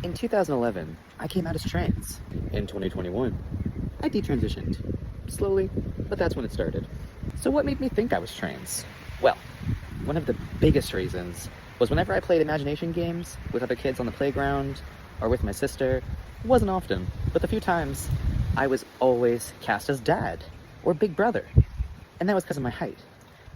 In 2011, I came out as trans. In 2021, I detransitioned. Slowly, but that's when it started. So what made me think I was trans? Well, one of the biggest reasons was whenever I played imagination games with other kids on the playground or with my sister, it wasn't often, but the few times, I was always cast as dad or big brother. And that was because of my height.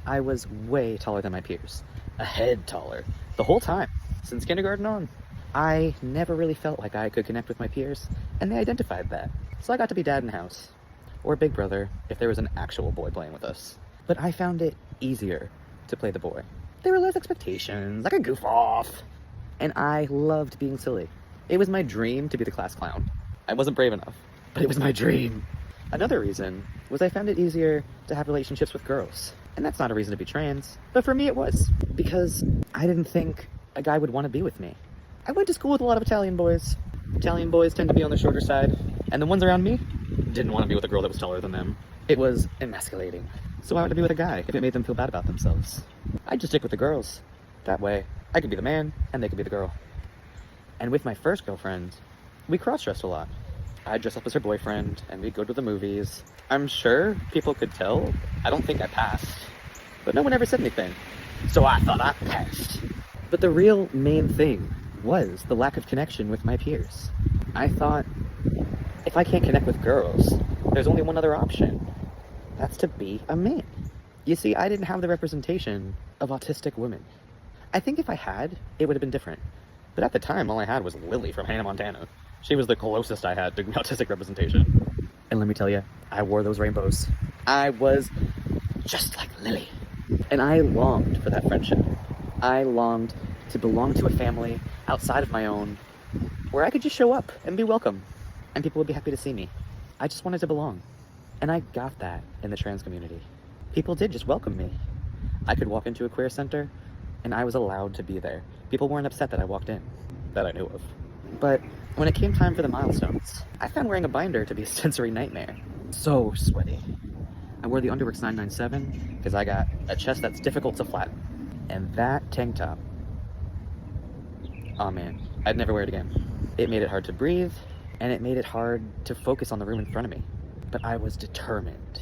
I was way taller than my peers, a head taller, the whole time, since kindergarten on. I never really felt like I could connect with my peers, and they identified that. So I got to be dad in the house, or big brother if there was an actual boy playing with us. But I found it easier to play the boy. There were less expectations, I could goof off, and I loved being silly. It was my dream to be the class clown. I wasn't brave enough, but it was my dream. Another reason was I found it easier to have relationships with girls. And that's not a reason to be trans, but for me it was, because I didn't think a guy would want to be with me. I went to school with a lot of Italian boys. Italian boys tend to be on the shorter side, and the ones around me didn't want to be with a girl that was taller than them. It was emasculating. So I wanted to be with a guy if it made them feel bad about themselves. I'd just stick with the girls. That way, I could be the man, and they could be the girl. And with my first girlfriend, we cross-dressed a lot. I'd dress up as her boyfriend, and we'd go to the movies. I'm sure people could tell. I don't think I passed. But no one ever said anything. So I thought I passed. But the real main thing was the lack of connection with my peers. I thought, if I can't connect with girls, there's only one other option. That's to be a man. You see, I didn't have the representation of autistic women. I think if I had, it would have been different. But at the time, all I had was Lily from Hannah Montana. She was the closest I had to autistic representation. And let me tell you, I wore those rainbows. I was just like Lily. And I longed for that friendship. I longed to belong to a family outside of my own, where I could just show up and be welcome, and people would be happy to see me. I just wanted to belong. And I got that in the trans community. People did just welcome me. I could walk into a queer center, and I was allowed to be there. People weren't upset that I walked in, that I knew of. But when it came time for the milestones, I found wearing a binder to be a sensory nightmare. So sweaty. I wore the Underworks 997 because I got a chest that's difficult to flatten. And that tank top, oh man, I'd never wear it again. It made it hard to breathe, and it made it hard to focus on the room in front of me. But I was determined.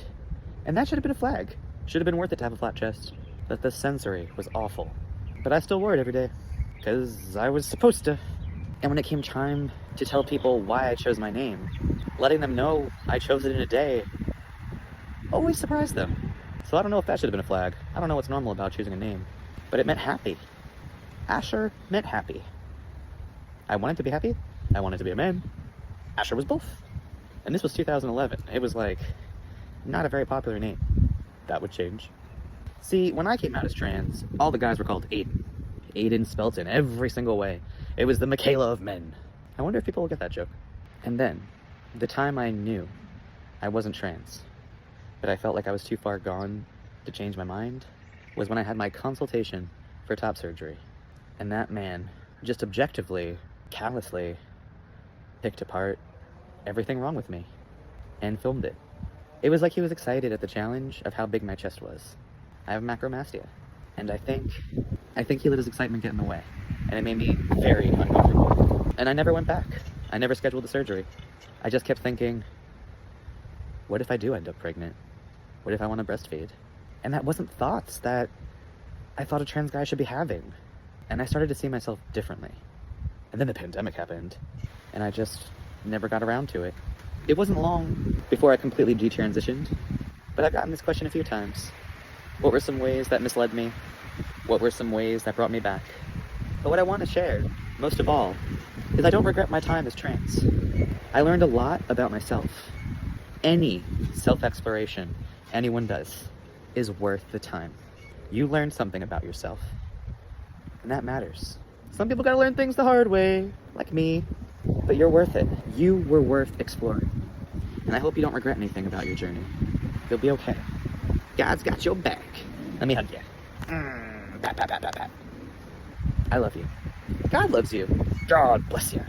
And that should have been a flag. Should have been worth it to have a flat chest. But the sensory was awful. But I still wore it every day, because I was supposed to. And when it came time to tell people why I chose my name, letting them know I chose it in a day always surprised them. So I don't know if that should have been a flag. I don't know what's normal about choosing a name. But it meant happy. Asher meant happy. I wanted to be happy. I wanted to be a man. Asher was both. And this was 2011. It was like, not a very popular name. That would change. See, when I came out as trans, all the guys were called Aiden. Aiden spelt in every single way. It was the Michaela of men. I wonder if people will get that joke. And then, the time I knew I wasn't trans, but I felt like I was too far gone to change my mind, was when I had my consultation for top surgery. And that man just objectively, callously picked apart everything wrong with me and filmed it. It was like he was excited at the challenge of how big my chest was. I have macromastia, and I think he let his excitement get in the way, and it made me very uncomfortable. And I never went back. I never scheduled the surgery. I just kept thinking, what if I do end up pregnant? What if I want to breastfeed? And that wasn't thoughts that I thought a trans guy should be having. And I started to see myself differently. And then the pandemic happened, and I just never got around to it. It wasn't long before I completely detransitioned, but I've gotten this question a few times. What were some ways that misled me? What were some ways that brought me back? But what I want to share, most of all, is I don't regret my time as trans. I learned a lot about myself. Any self-exploration anyone does is worth the time. You learn something about yourself, and that matters. Some people gotta learn things the hard way, like me, but you're worth it. You were worth exploring. And I hope you don't regret anything about your journey. You'll be okay. God's got your back. Let me hug you. Pat, pat, pat, pat, pat. I love you. God loves you. God bless you.